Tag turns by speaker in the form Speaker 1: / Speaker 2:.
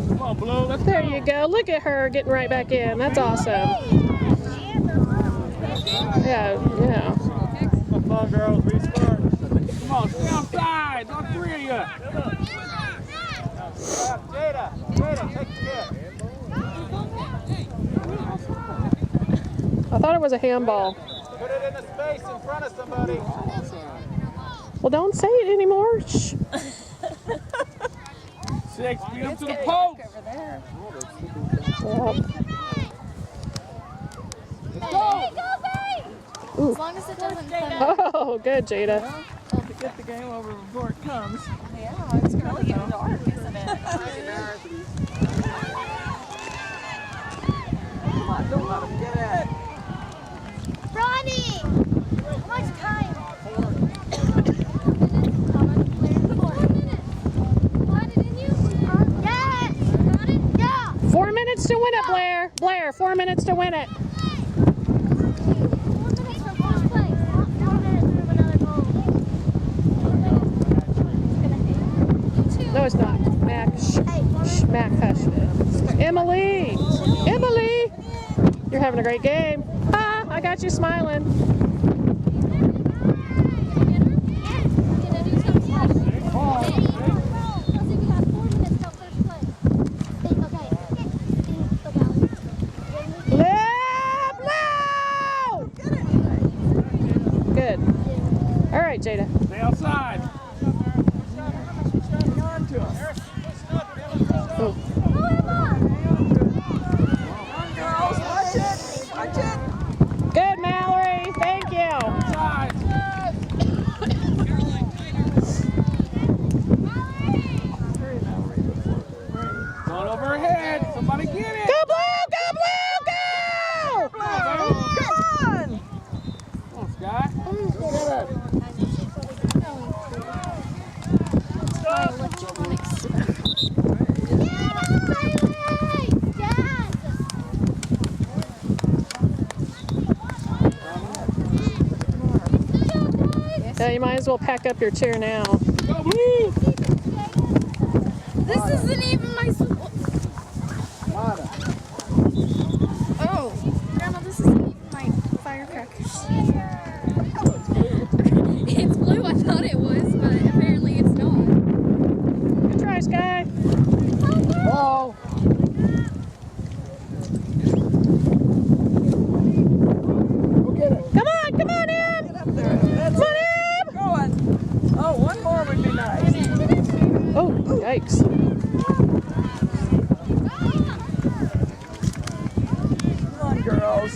Speaker 1: Come on, Blue, let's
Speaker 2: There
Speaker 1: go.
Speaker 2: you go. Look at her getting right back in. That's awesome. Yeah, yeah.
Speaker 1: Come on, girls, restart. Come on, stay outside. All three of you. Jada, take the kick.
Speaker 2: I thought it was a handball.
Speaker 1: Put it in the space in front of somebody.
Speaker 2: Well, don't say it anymore. Shh.
Speaker 1: 6, beat him to the post.
Speaker 2: Yep.
Speaker 1: Let's go.
Speaker 2: Ooh.
Speaker 3: As long as it doesn't come.
Speaker 2: Oh, good, Jada.
Speaker 4: Well, to get the game over before it comes.
Speaker 3: Yeah, it's really getting dark, isn't it?
Speaker 4: Come on, don't let him get it.
Speaker 5: Ronnie! How much time? 4 minutes. Got it in you? Yes! Got it? Yeah!
Speaker 2: 4 minutes to win it, Blair. Blair, 4 minutes to win it.
Speaker 5: 4 minutes for first place. 4 minutes to another goal.
Speaker 2: No, it's not. Mac, shh, Mac, hush. Emily! Emily! You're having a great game. Ah, I got you smiling. Good. All right, Jada.
Speaker 1: Stay outside.
Speaker 4: Hang on to him.
Speaker 2: Oh.
Speaker 4: Come on, girls, watch it. Watch it.
Speaker 2: Good, Mallory. Thank you.
Speaker 1: Outside.
Speaker 4: Hurry, Mallory, before it's ready.
Speaker 1: Going overhead. Somebody get it.
Speaker 2: Go, Blue! Go, Blue! Go!
Speaker 4: Come on.
Speaker 1: Come on, Scott.
Speaker 2: Yeah, you might as well pack up your chair now.
Speaker 1: Go, Blue.
Speaker 3: This isn't even my. Oh, Grandma, this isn't even my firecrackers. It's blue. I thought it was, but apparently it's not.
Speaker 2: Good try, Sky.
Speaker 1: Oh. Go get it.
Speaker 2: Come on, Em!
Speaker 4: Get up there. That's
Speaker 2: Come on,
Speaker 4: it.
Speaker 2: Em!
Speaker 4: Going. Oh, one more would be nice.
Speaker 2: Oh, yikes.
Speaker 4: Come on, girls.